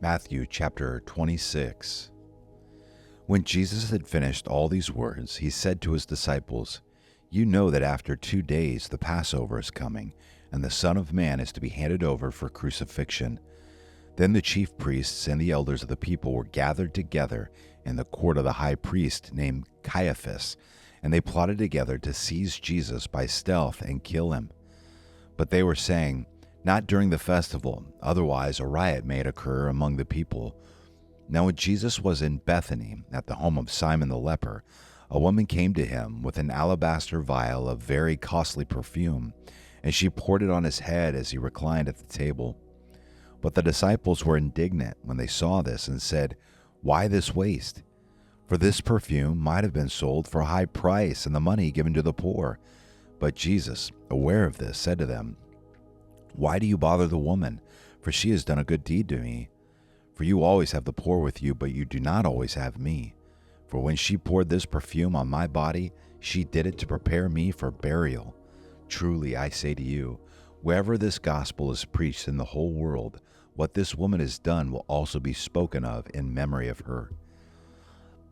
Matthew chapter 26. When Jesus had finished all these words, he said to his disciples, "You know that after 2 days the Passover is coming, and the Son of Man is to be handed over for crucifixion." Then the chief priests and the elders of the people were gathered together in the court of the high priest named Caiaphas, and they plotted together to seize Jesus by stealth and kill him. But they were saying, "Not during the festival, otherwise a riot may occur among the people." Now when Jesus was in Bethany, at the home of Simon the leper, a woman came to him with an alabaster vial of very costly perfume, and she poured it on his head as he reclined at the table. But the disciples were indignant when they saw this and said, "Why this waste? For this perfume might have been sold for a high price and the money given to the poor." But Jesus, aware of this, said to them, "Why do you bother the woman? For she has done a good deed to me. For you always have the poor with you, but you do not always have me. For when she poured this perfume on my body, she did it to prepare me for burial. Truly, I say to you, wherever this gospel is preached in the whole world, what this woman has done will also be spoken of in memory of her."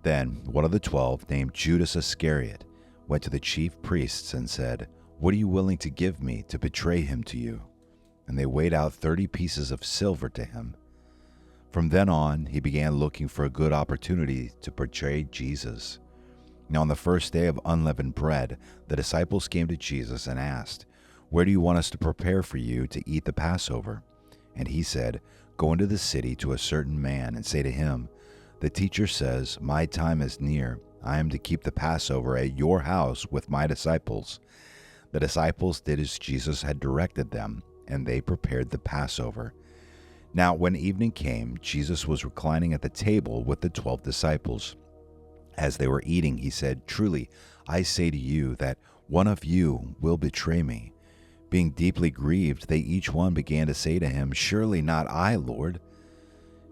Then one of the 12, named Judas Iscariot, went to the chief priests and said, "What are you willing to give me to betray him to you?" And they weighed out 30 pieces of silver to him. From then on, he began looking for a good opportunity to betray Jesus. Now on the first day of unleavened bread, the disciples came to Jesus and asked, "Where do you want us to prepare for you to eat the Passover?" And he said, "Go into the city to a certain man and say to him, 'The teacher says, my time is near. I am to keep the Passover at your house with my disciples.'" The disciples did as Jesus had directed them, and they prepared the Passover. Now when evening came, Jesus was reclining at the table with the 12 disciples. As they were eating, he said, "Truly, I say to you that one of you will betray me." Being deeply grieved, they each one began to say to him, "Surely not I, Lord."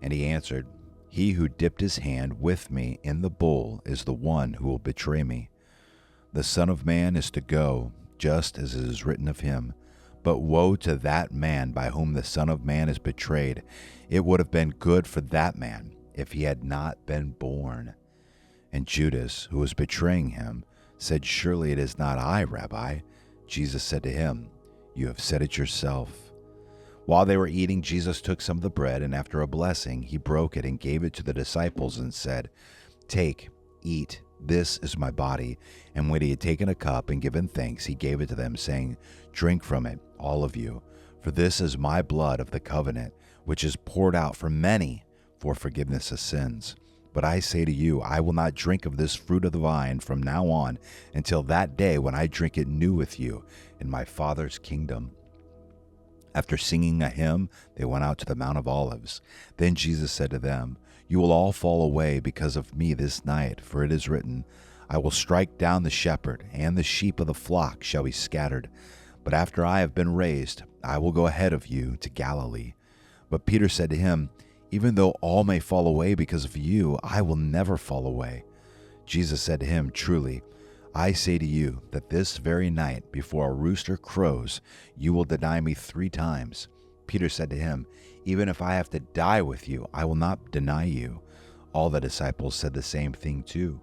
And he answered, "He who dipped his hand with me in the bowl is the one who will betray me. The Son of Man is to go, just as it is written of him. But woe to that man by whom the Son of Man is betrayed. It would have been good for that man if he had not been born." And Judas, who was betraying him, said, "Surely it is not I, Rabbi." Jesus said to him, "You have said it yourself." While they were eating, Jesus took some of the bread, and after a blessing, he broke it and gave it to the disciples and said, "Take, eat. This is my body." And when he had taken a cup and given thanks, he gave it to them, saying, "Drink from it, all of you, for this is my blood of the covenant, which is poured out for many for forgiveness of sins. But I say to you, I will not drink of this fruit of the vine from now on until that day when I drink it new with you in my Father's kingdom." After singing a hymn, they went out to the Mount of Olives. Then Jesus said to them, "You will all fall away because of me this night, for it is written, I will strike down the shepherd, and the sheep of the flock shall be scattered. But after I have been raised, I will go ahead of you to Galilee." But Peter said to him, "Even though all may fall away because of you, I will never fall away." Jesus said to him, "Truly, I say to you that this very night, before a rooster crows, you will deny me 3 times. Peter said to him, "Even if I have to die with you, I will not deny you." All the disciples said the same thing too.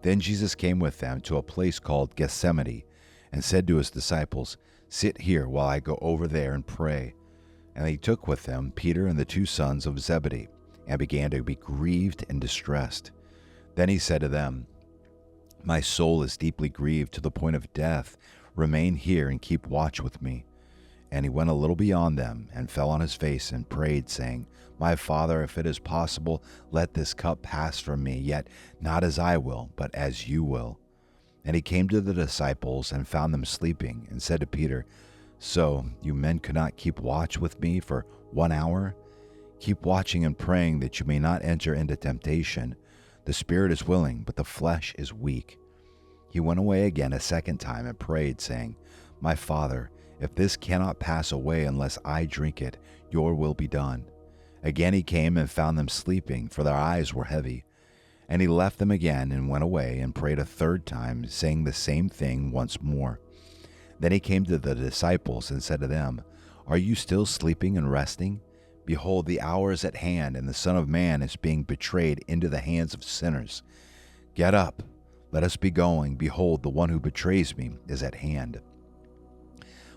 Then Jesus came with them to a place called Gethsemane, and said to his disciples, "Sit here while I go over there and pray." And he took with them Peter and the 2 sons of Zebedee, and began to be grieved and distressed. Then he said to them, "My soul is deeply grieved to the point of death. Remain here and keep watch with me." And he went a little beyond them, and fell on his face and prayed, saying, "My Father, if it is possible, let this cup pass from me, yet not as I will, but as you will." And he came to the disciples and found them sleeping, and said to Peter, "So you men could not keep watch with me for 1 hour? Keep watching and praying that you may not enter into temptation. The spirit is willing, but the flesh is weak." He went away again a second time and prayed, saying, "My Father, if this cannot pass away unless I drink it, your will be done." Again he came and found them sleeping, for their eyes were heavy. And he left them again and went away and prayed a third time, saying the same thing once more. Then he came to the disciples and said to them, "Are you still sleeping and resting? Behold, the hour is at hand, and the Son of Man is being betrayed into the hands of sinners. Get up, let us be going. Behold, the one who betrays me is at hand."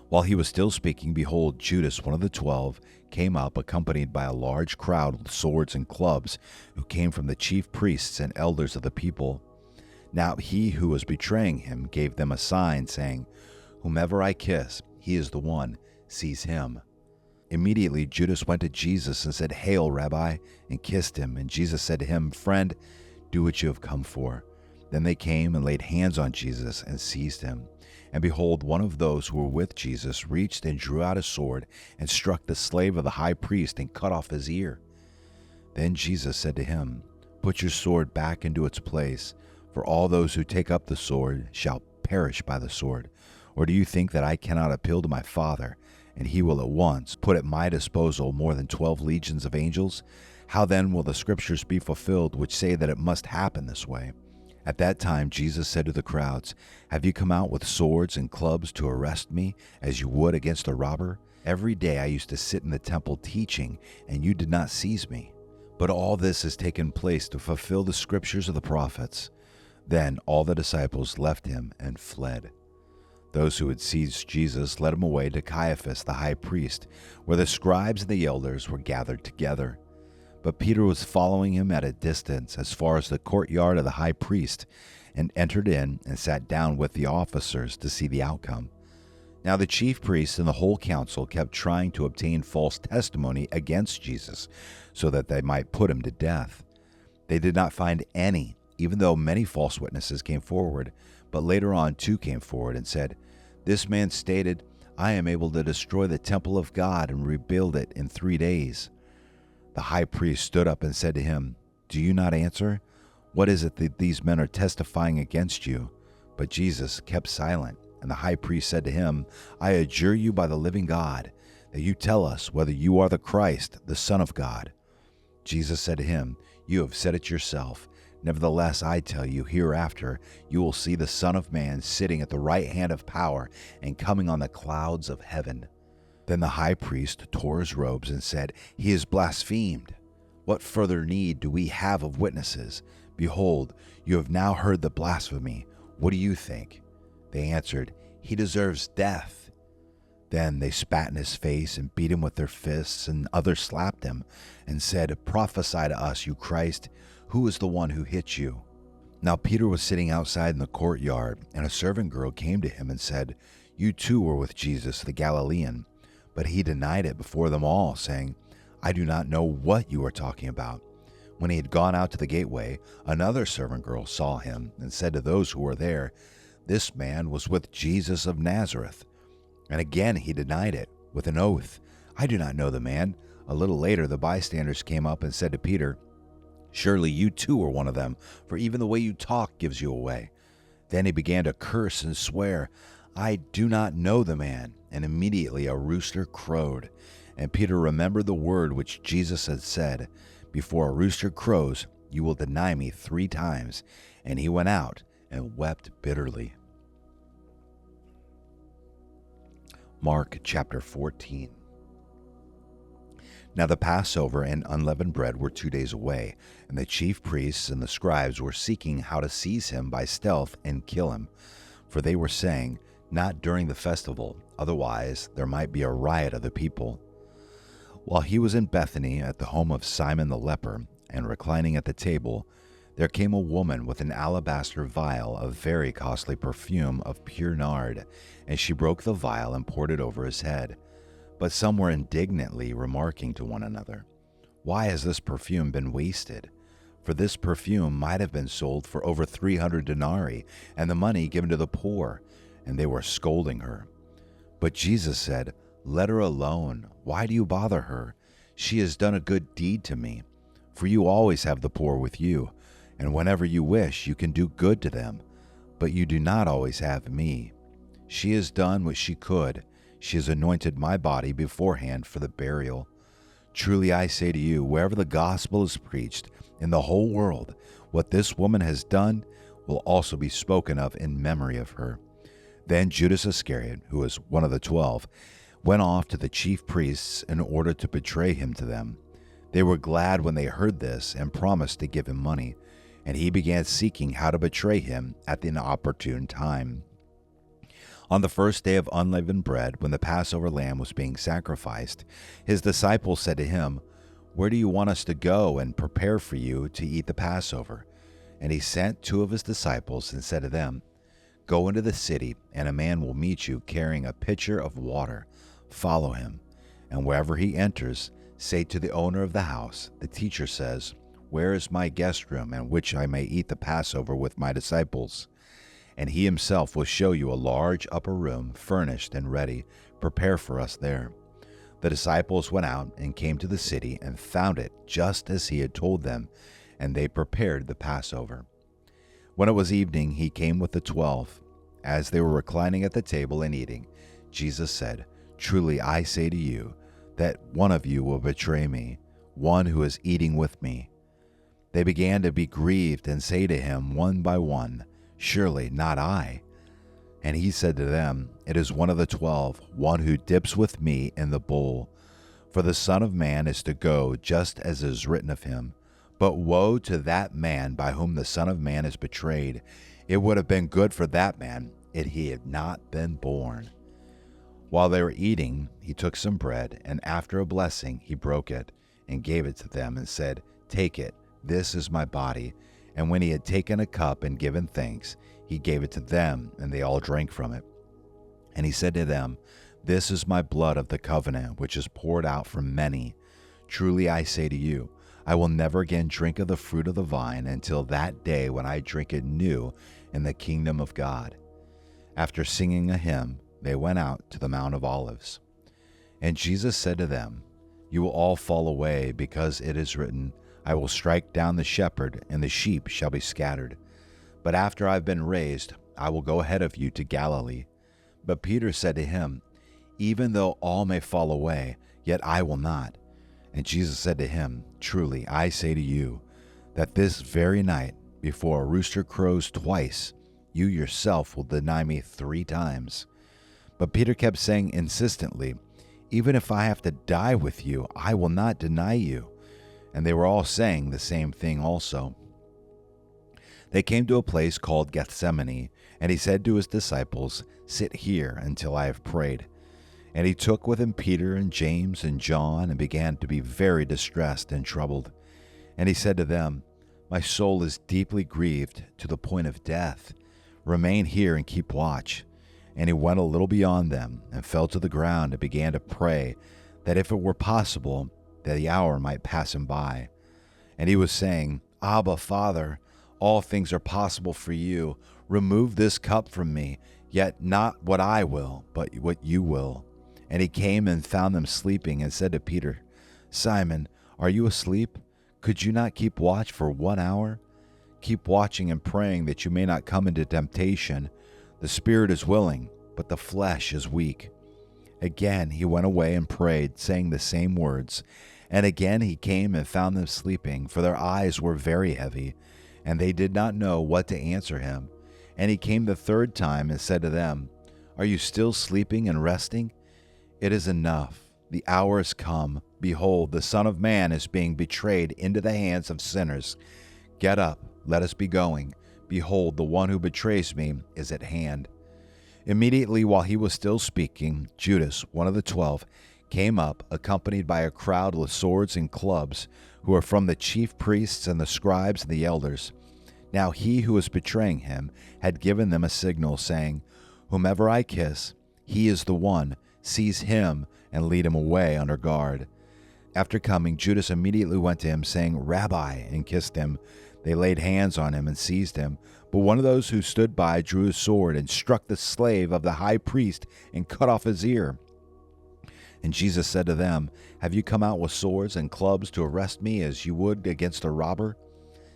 While he was still speaking, behold, Judas, one of the 12, came up, accompanied by a large crowd with swords and clubs, who came from the chief priests and elders of the people. Now he who was betraying him gave them a sign, saying, "Whomever I kiss, he is the one. Seize him." Immediately Judas went to Jesus and said, "Hail, Rabbi," and kissed him. And Jesus said to him, "Friend, do what you have come for." Then they came and laid hands on Jesus and seized him. And behold, one of those who were with Jesus reached and drew out a sword and struck the slave of the high priest and cut off his ear. Then Jesus said to him, "Put your sword back into its place, for all those who take up the sword shall perish by the sword. Or do you think that I cannot appeal to my Father, and he will at once put at my disposal more than 12 legions of angels? How then will the scriptures be fulfilled which say that it must happen this way?" At that time Jesus said to the crowds, "Have you come out with swords and clubs to arrest me, as you would against a robber? Every day I used to sit in the temple teaching, and you did not seize me. But all this has taken place to fulfill the scriptures of the prophets." Then all the disciples left him and fled. Those who had seized Jesus led him away to Caiaphas the high priest, where the scribes and the elders were gathered together. But Peter was following him at a distance as far as the courtyard of the high priest, and entered in and sat down with the officers to see the outcome. Now the chief priests and the whole council kept trying to obtain false testimony against Jesus, so that they might put him to death. They did not find any, even though many false witnesses came forward. But later on 2 came forward and said, "This man stated, 'I am able to destroy the temple of God and rebuild it in 3 days.'" The high priest stood up and said to him, "Do you not answer? What is it that these men are testifying against you?" But Jesus kept silent, and the high priest said to him, "I adjure you by the living God, that you tell us whether you are the Christ, the Son of God." Jesus said to him, "You have said it yourself. Nevertheless, I tell you, hereafter you will see the Son of Man sitting at the right hand of power and coming on the clouds of heaven." Then the high priest tore his robes and said, "He is blasphemed. What further need do we have of witnesses? Behold, you have now heard the blasphemy. What do you think?" They answered, "He deserves death." Then they spat in his face and beat him with their fists, and others slapped him and said, "Prophesy to us, you Christ. Who is the one who hit you?" Now Peter was sitting outside in the courtyard, and a servant girl came to him and said, "You too were with Jesus the Galilean." But he denied it before them all, saying, "I do not know what you are talking about." When he had gone out to the gateway, another servant girl saw him and said to those who were there, "This man was with Jesus of Nazareth." And again he denied it with an oath, "I do not know the man." A little later the bystanders came up and said to Peter, "Surely you too are one of them, for even the way you talk gives you away." Then he began to curse and swear, "I do not know the man." And immediately a rooster crowed. And Peter remembered the word which Jesus had said, "Before a rooster crows, you will deny me 3 times." And he went out and wept bitterly. Mark chapter 14. Now the Passover and unleavened bread were 2 days away, and the chief priests and the scribes were seeking how to seize him by stealth and kill him. For they were saying, "Not during the festival, otherwise there might be a riot of the people." While he was in Bethany at the home of Simon the leper, and reclining at the table, there came a woman with an alabaster vial of very costly perfume of pure nard, and she broke the vial and poured it over his head. But some were indignantly remarking to one another, "Why has this perfume been wasted? For this perfume might have been sold for over 300 denarii, and the money given to the poor." And they were scolding her. But Jesus said, "Let her alone. Why do you bother her? She has done a good deed to me. For you always have the poor with you, and whenever you wish, you can do good to them. But you do not always have me. She has done what she could. She has anointed my body beforehand for the burial. Truly I say to you, wherever the gospel is preached in the whole world, what this woman has done will also be spoken of in memory of her." Then Judas Iscariot, who was one of the 12, went off to the chief priests in order to betray him to them. They were glad when they heard this and promised to give him money, and he began seeking how to betray him at an opportune time. On the first day of unleavened bread, when the Passover lamb was being sacrificed, his disciples said to him, "Where do you want us to go and prepare for you to eat the Passover?" And he sent 2 of his disciples and said to them, "Go into the city, and a man will meet you carrying a pitcher of water. Follow him, and wherever he enters, say to the owner of the house, 'The teacher says, where is my guest room in which I may eat the Passover with my disciples?' And he himself will show you a large upper room, furnished and ready. Prepare for us there." The disciples went out and came to the city and found it just as he had told them, and they prepared the Passover. When it was evening, he came with the 12. As they were reclining at the table and eating, Jesus said, "Truly I say to you, that one of you will betray me, one who is eating with me." They began to be grieved and say to him one by one, "Surely not I." And he said to them, "It is one of the 12, one who dips with me in the bowl. For the Son of Man is to go just as is written of him. But woe to that man by whom the Son of Man is betrayed. It would have been good for that man if he had not been born." While they were eating, he took some bread, and after a blessing, he broke it and gave it to them and said, "Take it, this is my body." And when he had taken a cup and given thanks, he gave it to them, and they all drank from it. And he said to them, "This is my blood of the covenant, which is poured out for many. Truly I say to you, I will never again drink of the fruit of the vine until that day when I drink it new in the kingdom of God." After singing a hymn, they went out to the Mount of Olives. And Jesus said to them, "You will all fall away, because it is written, I will strike down the shepherd, and the sheep shall be scattered. But after I have been raised, I will go ahead of you to Galilee." But Peter said to him, "Even though all may fall away, yet I will not." And Jesus said to him, "Truly I say to you, that this very night, before a rooster crows twice, you yourself will deny me 3 times. But Peter kept saying insistently, "Even if I have to die with you, I will not deny you." And they were all saying the same thing also. They came to a place called Gethsemane, and he said to his disciples, "Sit here until I have prayed." And he took with him Peter and James and John, and began to be very distressed and troubled. And he said to them, "My soul is deeply grieved to the point of death. Remain here and keep watch." And he went a little beyond them, and fell to the ground, and began to pray, that if it were possible, that the hour might pass him by. And he was saying, "Abba, Father, all things are possible for you. Remove this cup from me, yet not what I will, but what you will." And he came and found them sleeping, and said to Peter, "Simon, are you asleep? Could you not keep watch for 1 hour? Keep watching and praying, that you may not come into temptation. The spirit is willing, but the flesh is weak." Again he went away and prayed, saying the same words. And again he came and found them sleeping, for their eyes were very heavy, and they did not know what to answer him. And he came the 3rd time and said to them, "Are you still sleeping and resting? It is enough. The hour is come. Behold, the Son of Man is being betrayed into the hands of sinners. Get up, let us be going. Behold, the one who betrays me is at hand." Immediately while he was still speaking, Judas, one of the 12, came up, accompanied by a crowd with swords and clubs, who were from the chief priests and the scribes and the elders. Now he who was betraying him had given them a signal, saying, "Whomever I kiss, he is the one. Seize him and lead him away under guard." After coming, Judas immediately went to him, saying, "Rabbi," and kissed him. They laid hands on him and seized him. But one of those who stood by drew his sword and struck the slave of the high priest and cut off his ear. And Jesus said to them, "Have you come out with swords and clubs to arrest me as you would against a robber?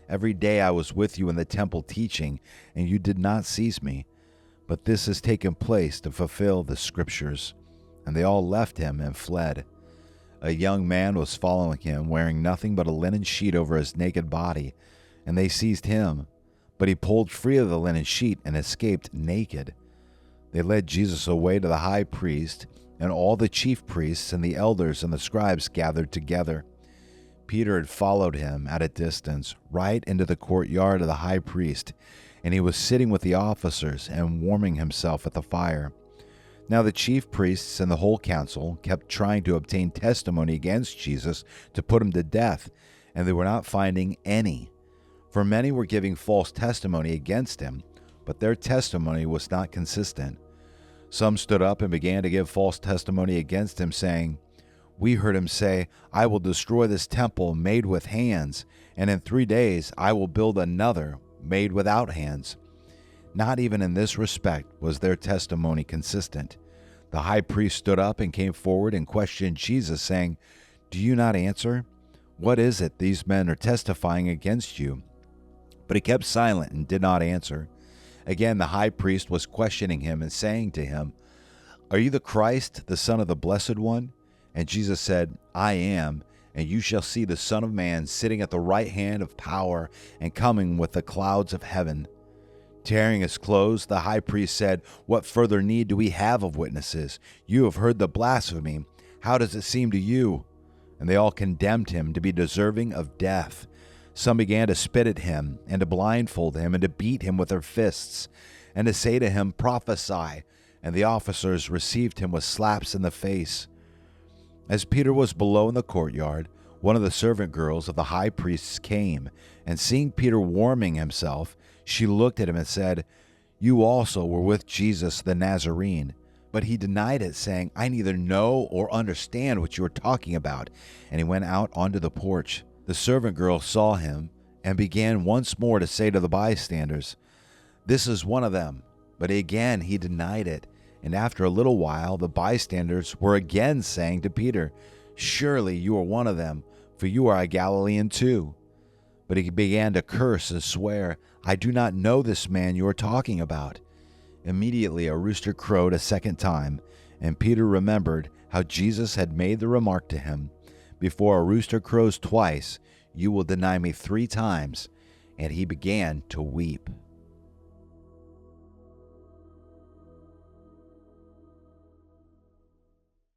Every day I was with you in the temple teaching, and you did not seize me. But this has taken place to fulfill the Scriptures." And they all left him and fled. A young man was following him, wearing nothing but a linen sheet over his naked body, and they seized him. But he pulled free of the linen sheet and escaped naked. They led Jesus away to the high priest, and all the chief priests and the elders and the scribes gathered together. Peter had followed him at a distance, right into the courtyard of the high priest, and he was sitting with the officers and warming himself at the fire. Now the chief priests and the whole council kept trying to obtain testimony against Jesus to put him to death, and they were not finding any. For many were giving false testimony against him, but their testimony was not consistent. Some stood up and began to give false testimony against him, saying, "We heard him say, 'I will destroy this temple made with hands, and in 3 days I will build another made without hands.' Not even in this respect was their testimony consistent. The high priest stood up and came forward and questioned Jesus, saying, 'Do you not answer? What is it these men are testifying against you?' But he kept silent and did not answer. Again, the high priest was questioning him and saying to him, 'Are you the Christ, the Son of the Blessed One?' And Jesus said, 'I am, and you shall see the Son of Man sitting at the right hand of power and coming with the clouds of heaven.' Tearing his clothes, the high priest said, 'What further need do we have of witnesses? You have heard the blasphemy. How does it seem to you?' And they all condemned him to be deserving of death. Some began to spit at him, and to blindfold him, and to beat him with their fists, and to say to him, 'Prophesy.' And the officers received him with slaps in the face. As Peter was below in the courtyard, one of the servant girls of the high priests came, and seeing Peter warming himself, she looked at him and said, 'You also were with Jesus the Nazarene.' But he denied it, saying, 'I neither know or understand what you are talking about.' And he went out onto the porch. The servant girl saw him and began once more to say to the bystanders, 'This is one of them.' But again he denied it. And after a little while, the bystanders were again saying to Peter, 'Surely you are one of them, for you are a Galilean too.' But he began to curse and swear, 'I do not know this man you are talking about.' Immediately a rooster crowed a second time, and Peter remembered how Jesus had made the remark to him, 'Before a rooster crows twice, you will deny me 3 times.' And he began to weep.